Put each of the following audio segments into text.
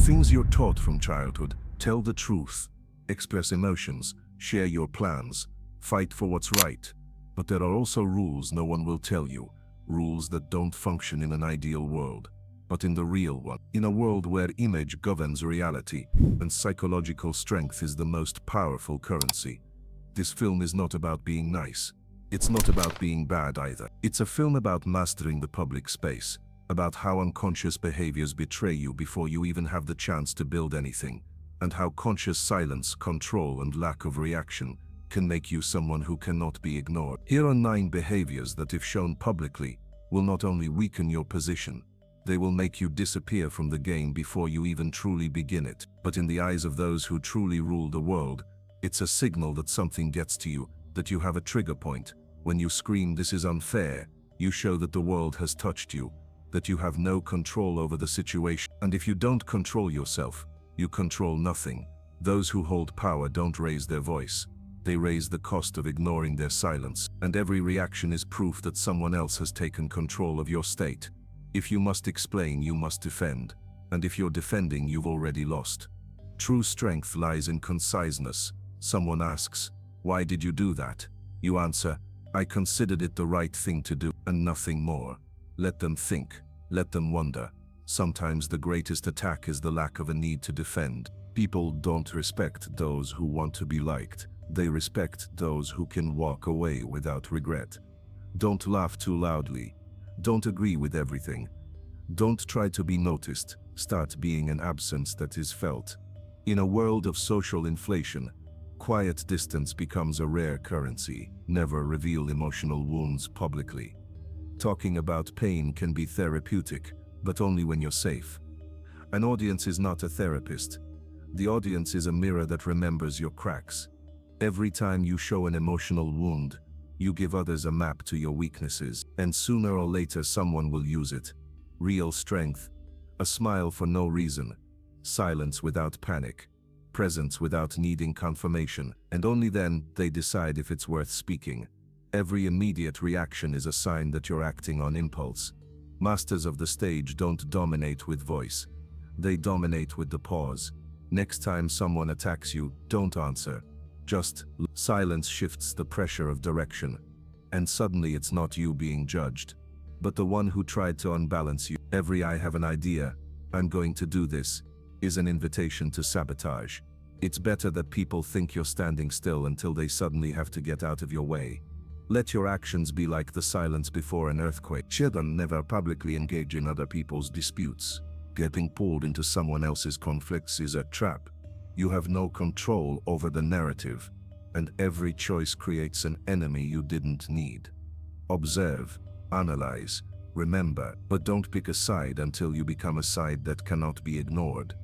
Things you're taught from childhood: tell the truth, express emotions, share your plans, fight for what's right. But there are also rules no one will tell you, rules that don't function in an ideal world, but in the real one. In a world where image governs reality and psychological strength is the most powerful currency. This film is not about being nice. It's not about being bad either. It's a film about mastering the public space, about how unconscious behaviors betray you before you even have the chance to build anything, and how conscious silence, control, and lack of reaction can make you someone who cannot be ignored. Here are 9 behaviors that, if shown publicly, will not only weaken your position, they will make you disappear from the game before you even truly begin it. But in the eyes of those who truly rule the world, it's a signal that something gets to you, that you have a trigger point. When you scream, "This is unfair," you show that the world has touched you, that you have no control over the situation. And if you don't control yourself, you control nothing. Those who hold power don't raise their voice. They raise the cost of ignoring their silence. And every reaction is proof that someone else has taken control of your state. If you must explain, you must defend. And if you're defending, you've already lost. True strength lies in conciseness. Someone asks, "Why did you do that?" You answer, "I considered it the right thing to do," and nothing more. Let them think. Let them wonder. Sometimes the greatest attack is the lack of a need to defend. People don't respect those who want to be liked. They respect those who can walk away without regret. Don't laugh too loudly. Don't agree with everything. Don't try to be noticed. Start being an absence that is felt. In a world of social inflation, quiet distance becomes a rare currency. Never reveal emotional wounds publicly. Talking about pain can be therapeutic, but only when you're safe. An audience is not a therapist. The audience is a mirror that remembers your cracks. Every time you show an emotional wound, you give others a map to your weaknesses, and sooner or later someone will use it. Real strength: a smile for no reason, silence without panic, presence without needing confirmation, and only then they decide if it's worth speaking. Every immediate reaction is a sign that you're acting on impulse. Masters of the stage don't dominate with voice. They dominate with the pause. Next time someone attacks you, don't answer. Just silence shifts the pressure of direction, and suddenly it's not you being judged, but the one who tried to unbalance you. Every "I have an idea, I'm going to do this" is an invitation to sabotage. It's better that people think you're standing still until they suddenly have to get out of your way. Let your actions be like the silence before an earthquake. Children never publicly engage in other people's disputes. Getting pulled into someone else's conflicts is a trap. You have no control over the narrative, and every choice creates an enemy you didn't need. Observe, analyze, remember, but don't pick a side until you become a side that cannot be ignored.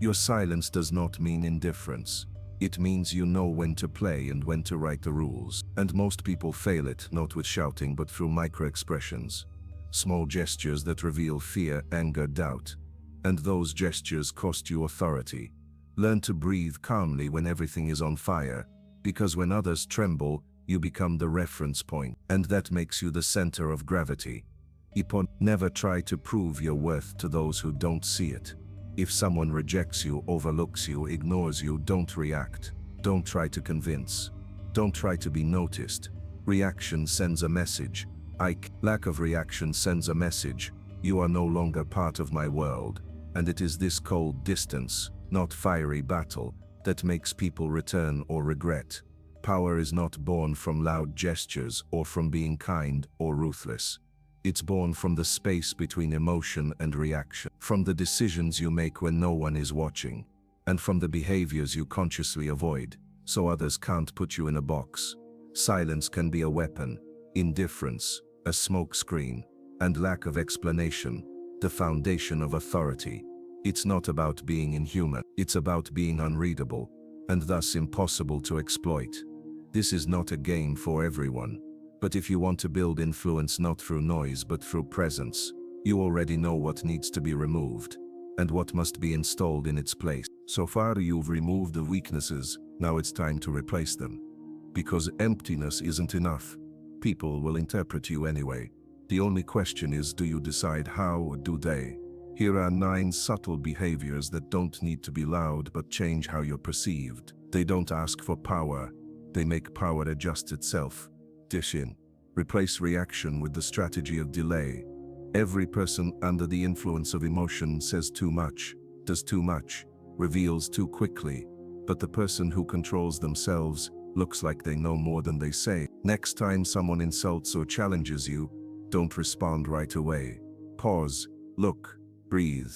Your silence does not mean indifference. It means you know when to play and when to write the rules. And most people fail it, not with shouting but through micro-expressions. Small gestures that reveal fear, anger, doubt. And those gestures cost you authority. Learn to breathe calmly when everything is on fire, because when others tremble, you become the reference point, and that makes you the center of gravity. Never try to prove your worth to those who don't see it. If someone rejects you, overlooks you, ignores you, don't react. Don't try to convince. Don't try to be noticed. Reaction sends a message. Lack of reaction sends a message. You are no longer part of my world. And it is this cold distance, not fiery battle, that makes people return or regret. Power is not born from loud gestures or from being kind or ruthless. It's born from the space between emotion and reaction, from the decisions you make when no one is watching, and from the behaviors you consciously avoid, so others can't put you in a box. Silence can be a weapon, indifference, a smokescreen, and lack of explanation, the foundation of authority. It's not about being inhuman, it's about being unreadable, and thus impossible to exploit. This is not a game for everyone. But if you want to build influence not through noise but through presence, you already know what needs to be removed, and what must be installed in its place. So far you've removed the weaknesses, now it's time to replace them. Because emptiness isn't enough. People will interpret you anyway. The only question is, do you decide how or do they? Here are 9 subtle behaviors that don't need to be loud but change how you're perceived. They don't ask for power. They make power adjust itself. Dish in. Replace reaction with the strategy of delay. Every person under the influence of emotion says too much, does too much, reveals too quickly. But the person who controls themselves looks like they know more than they say. Next time someone insults or challenges you, don't respond right away. Pause, look, breathe.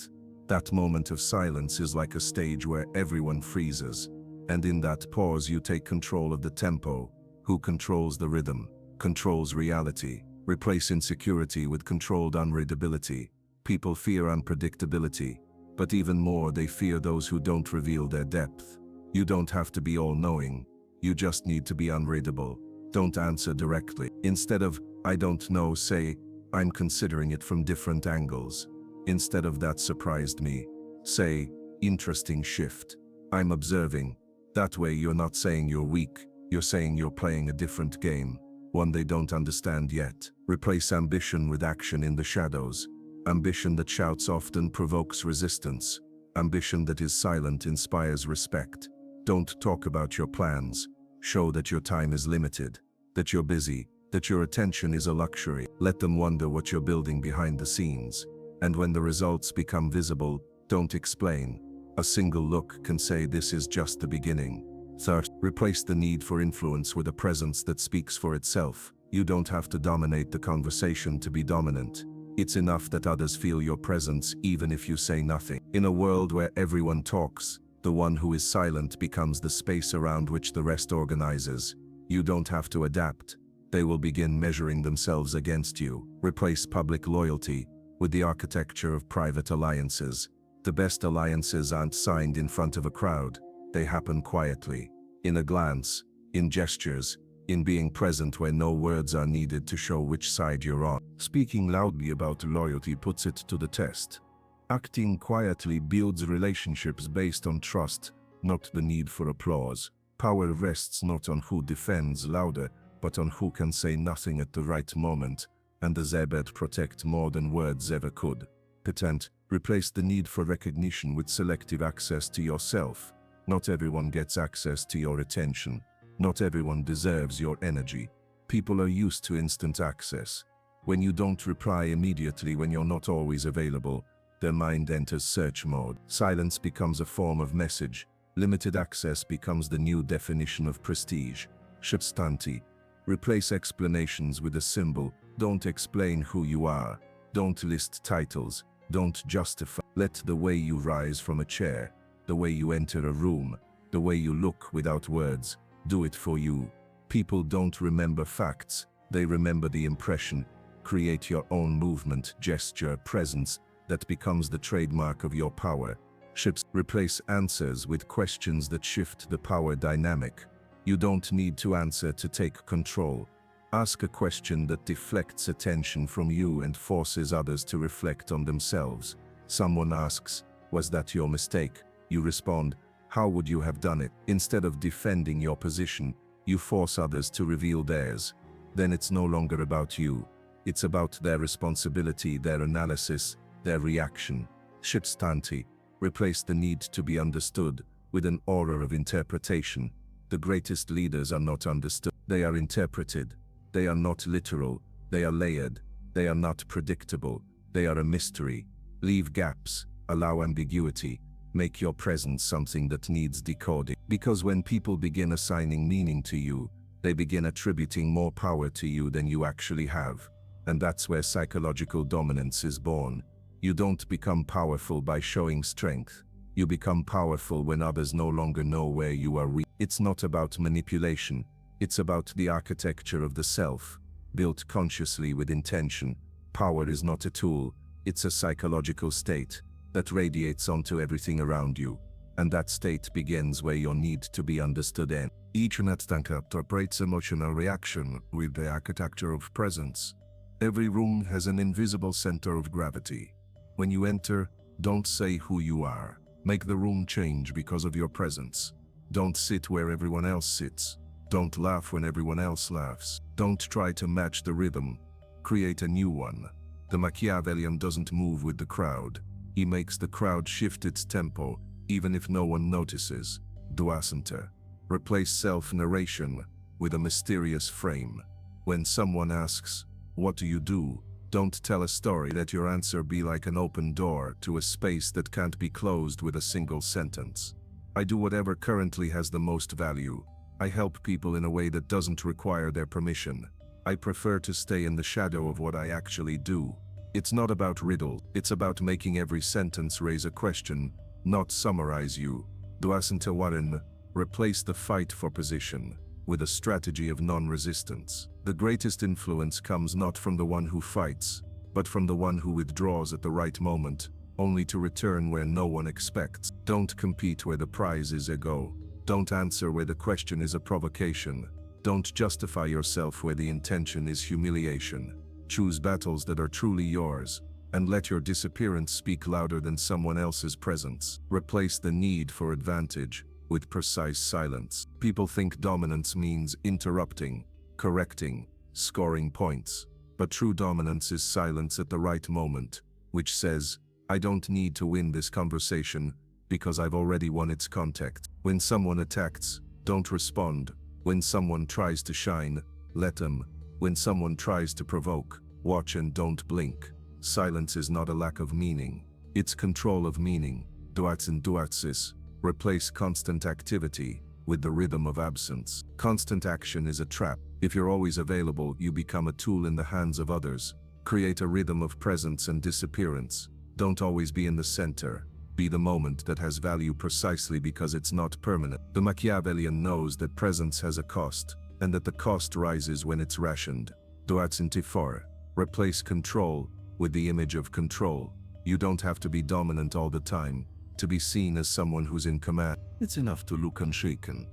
That moment of silence is like a stage where everyone freezes. And in that pause you take control of the tempo. Who controls the rhythm? Controls reality. Replace insecurity with controlled unreadability. People fear unpredictability, but even more they fear those who don't reveal their depth. You don't have to be all-knowing. You just need to be unreadable. Don't answer directly. Instead of, "I don't know," say, "I'm considering it from different angles." Instead of, "That surprised me," say, "Interesting shift. I'm observing." That way you're not saying you're weak, you're saying you're playing a different game, one they don't understand yet. Replace ambition with action in the shadows. Ambition that shouts often provokes resistance. Ambition that is silent inspires respect. Don't talk about your plans. Show that your time is limited, that you're busy, that your attention is a luxury. Let them wonder what you're building behind the scenes. And when the results become visible, don't explain. A single look can say this is just the beginning. Third, replace the need for influence with a presence that speaks for itself. You don't have to dominate the conversation to be dominant. It's enough that others feel your presence even if you say nothing. In a world where everyone talks, the one who is silent becomes the space around which the rest organizes. You don't have to adapt. They will begin measuring themselves against you. Replace public loyalty with the architecture of private alliances. The best alliances aren't signed in front of a crowd. They happen quietly, in a glance, in gestures, in being present where no words are needed to show which side you're on. Speaking loudly about loyalty puts it to the test. Acting quietly builds relationships based on trust, not the need for applause. Power rests not on who defends louder, but on who can say nothing at the right moment, and the Zebed protect more than words ever could. Patent, replace the need for recognition with selective access to yourself. Not everyone gets access to your attention. Not everyone deserves your energy. People are used to instant access. When you don't reply immediately, when you're not always available, their mind enters search mode. Silence becomes a form of message. Limited access becomes the new definition of prestige. Substanti. Replace explanations with a symbol. Don't explain who you are. Don't list titles. Don't justify. Let the way you rise from a chair, the way you enter a room, the way you look without words, do it for you. People don't remember facts, they remember the impression. Create your own movement, gesture, presence that becomes the trademark of your power. Ships. Replace answers with questions that shift the power dynamic. You don't need to answer to take control. Ask a question that deflects attention from you and forces others to reflect on themselves. Someone asks, "Was that your mistake?" You respond, "How would you have done it?" Instead of defending your position, you force others to reveal theirs. Then it's no longer about you. It's about their responsibility, their analysis, their reaction. Substanti. Replace the need to be understood with an aura of interpretation. The greatest leaders are not understood. They are interpreted. They are not literal. They are layered. They are not predictable. They are a mystery. Leave gaps. Allow ambiguity. Make your presence something that needs decoding. Because when people begin assigning meaning to you, they begin attributing more power to you than you actually have. And that's where psychological dominance is born. You don't become powerful by showing strength. You become powerful when others no longer know where you are weak. It's not about manipulation. It's about the architecture of the self, built consciously with intention. Power is not a tool, it's a psychological state that radiates onto everything around you. And that state begins where your need to be understood ends. Each tank operates emotional reaction with the architecture of presence. Every room has an invisible center of gravity. When you enter, don't say who you are. Make the room change because of your presence. Don't sit where everyone else sits. Don't laugh when everyone else laughs. Don't try to match the rhythm. Create a new one. The Machiavellian doesn't move with the crowd. He makes the crowd shift its tempo, even if no one notices. Duacenter. Replace self-narration with a mysterious frame. When someone asks, "What do you do?" don't tell a story. Let your answer be like an open door to a space that can't be closed with a single sentence. I do whatever currently has the most value. I help people in a way that doesn't require their permission. I prefer to stay in the shadow of what I actually do. It's not about riddle, it's about making every sentence raise a question, not summarize you. Duacenter Warren. Replace the fight for position with a strategy of non-resistance. The greatest influence comes not from the one who fights, but from the one who withdraws at the right moment, only to return where no one expects. Don't compete where the prize is ego. Don't answer where the question is a provocation. Don't justify yourself where the intention is humiliation. Choose battles that are truly yours, and let your disappearance speak louder than someone else's presence. Replace the need for advantage with precise silence. People think dominance means interrupting, correcting, scoring points. But true dominance is silence at the right moment, which says, "I don't need to win this conversation because I've already won its context." When someone attacks, don't respond. When someone tries to shine, let them. When someone tries to provoke, watch and don't blink. Silence is not a lack of meaning. It's control of meaning. Duatsis. Replace constant activity with the rhythm of absence. Constant action is a trap. If you're always available, you become a tool in the hands of others. Create a rhythm of presence and disappearance. Don't always be in the center. Be the moment that has value precisely because it's not permanent. The Machiavellian knows that presence has a cost, and that the cost rises when it's rationed. Duatsintifor. Replace control with the image of control. You don't have to be dominant all the time to be seen as someone who's in command. It's enough to look unshaken.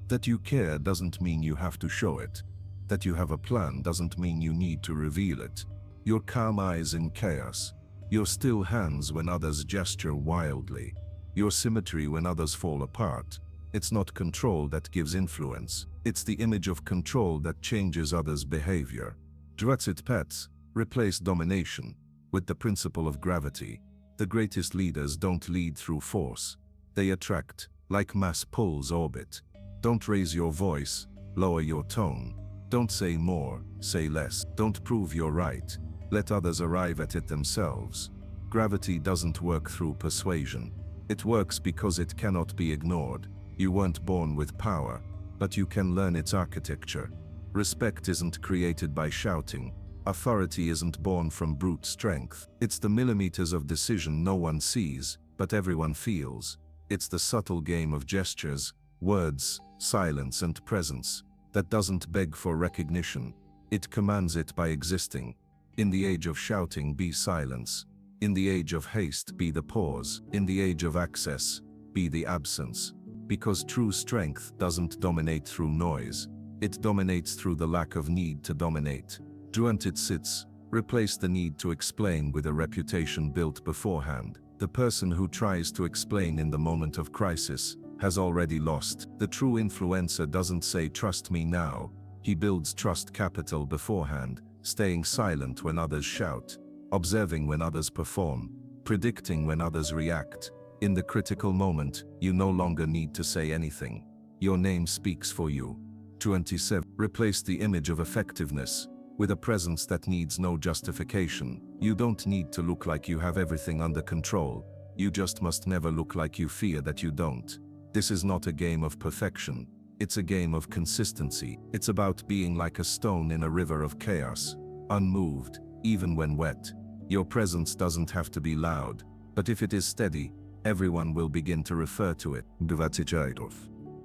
That you care doesn't mean you have to show it. That you have a plan doesn't mean you need to reveal it. Your calm eyes in chaos. Your still hands when others gesture wildly. Your symmetry when others fall apart. It's not control that gives influence. It's the image of control that changes others' behavior. Duatsit Pets. Replace domination with the principle of gravity. The greatest leaders don't lead through force. They attract, like mass pulls orbit. Don't raise your voice, lower your tone. Don't say more, say less. Don't prove you're right. Let others arrive at it themselves. Gravity doesn't work through persuasion. It works because it cannot be ignored. You weren't born with power, but you can learn its architecture. Respect isn't created by shouting. Authority isn't born from brute strength. It's the millimeters of decision no one sees, but everyone feels. It's the subtle game of gestures, words, silence and presence that doesn't beg for recognition. It commands it by existing. In the age of shouting, be silence. In the age of haste, be the pause. In the age of access, be the absence. Because true strength doesn't dominate through noise. It dominates through the lack of need to dominate. Duantit sits. Replace the need to explain with a reputation built beforehand. The person who tries to explain in the moment of crisis has already lost. The true influencer doesn't say "trust me now." He builds trust capital beforehand, staying silent when others shout, observing when others perform, predicting when others react. In the critical moment, you no longer need to say anything. Your name speaks for you. 27. Replace the image of effectiveness with a presence that needs no justification. You don't need to look like you have everything under control. You just must never look like you fear that you don't. This is not a game of perfection. It's a game of consistency. It's about being like a stone in a river of chaos, unmoved, even when wet. Your presence doesn't have to be loud, but if it is steady, everyone will begin to refer to it.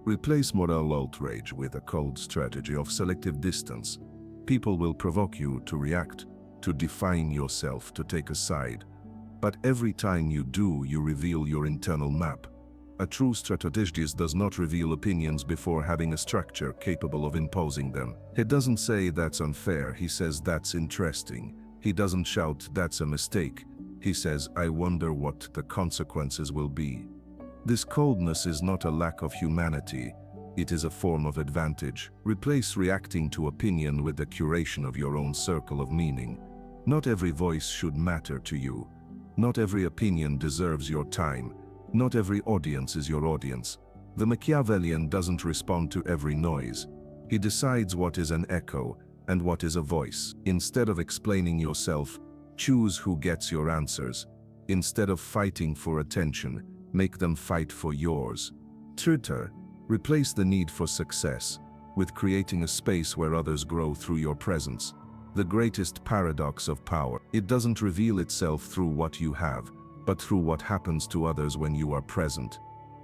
Replace moral outrage with a cold strategy of selective distance. People will provoke you to react, to define yourself, to take a side. But every time you do, you reveal your internal map. A true strategist does not reveal opinions before having a structure capable of imposing them. He doesn't say "that's unfair," he says "that's interesting." He doesn't shout "that's a mistake." He says "I wonder what the consequences will be." This coldness is not a lack of humanity. It is a form of advantage. Replace reacting to opinion with the curation of your own circle of meaning. Not every voice should matter to you. Not every opinion deserves your time. Not every audience is your audience. The Machiavellian doesn't respond to every noise. He decides what is an echo and what is a voice. Instead of explaining yourself, choose who gets your answers. Instead of fighting for attention, make them fight for yours. Tutor, replace the need for success with creating a space where others grow through your presence. The greatest paradox of power. It doesn't reveal itself through what you have, but through what happens to others when you are present.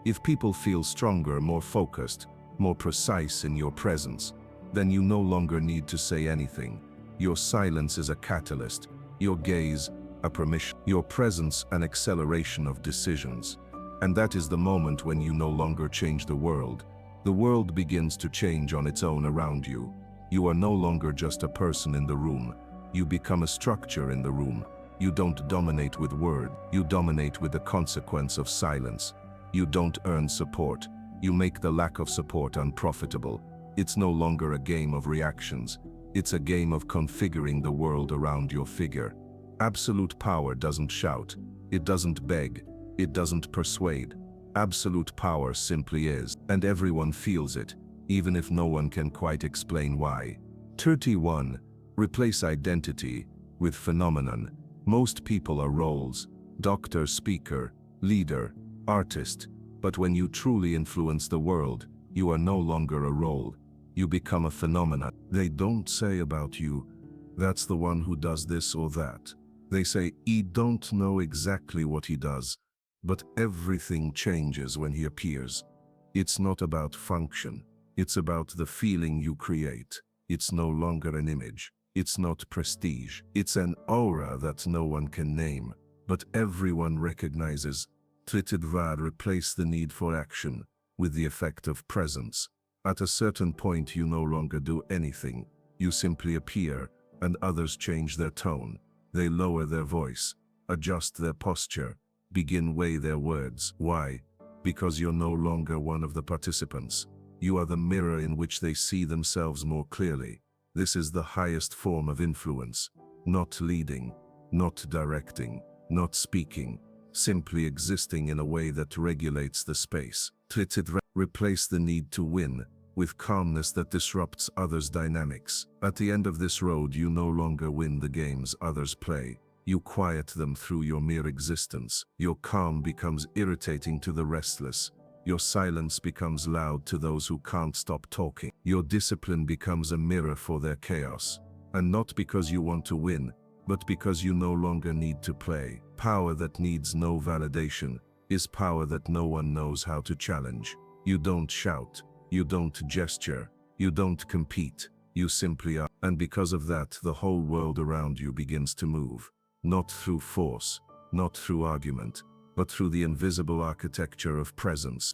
If people feel stronger, more focused, more precise in your presence, then you no longer need to say anything. Your silence is a catalyst, your gaze a permission, your presence an acceleration of decisions. And that is the moment when you no longer change the world. The world begins to change on its own around you. You are no longer just a person in the room. You become a structure in the room. You don't dominate with word. You dominate with the consequence of silence. You don't earn support. You make the lack of support unprofitable. It's no longer a game of reactions. It's a game of configuring the world around your figure. Absolute power doesn't shout. It doesn't beg. It doesn't persuade. Absolute power simply is, and everyone feels it, even if no one can quite explain why. 31. Replace identity with phenomenon. Most people are roles: doctor, speaker, leader, artist. But when you truly influence the world, you are no longer a role. You become a phenomenon. They don't say about you, "That's the one who does this or that." They say, "He don't know exactly what he does, but everything changes when he appears." It's not about function. It's about the feeling you create. It's no longer an image. It's not prestige. It's an aura that no one can name, but everyone recognizes. Tritidvar, replace the need for action with the effect of presence. At a certain point you no longer do anything. You simply appear, and others change their tone. They lower their voice, adjust their posture, begin weigh their words. Why? Because you're no longer one of the participants. You are the mirror in which they see themselves more clearly. This is the highest form of influence. Not leading, not directing, not speaking, simply existing in a way that regulates the space. Replace the need to win with calmness that disrupts others' dynamics. At the end of this road, you no longer win the games others play. You quiet them through your mere existence. Your calm becomes irritating to the restless. Your silence becomes loud to those who can't stop talking. Your discipline becomes a mirror for their chaos. And not because you want to win, but because you no longer need to play. Power that needs no validation is power that no one knows how to challenge. You don't shout, you don't gesture, you don't compete, you simply are. And because of that, the whole world around you begins to move. Not through force, not through argument, but through the invisible architecture of presence.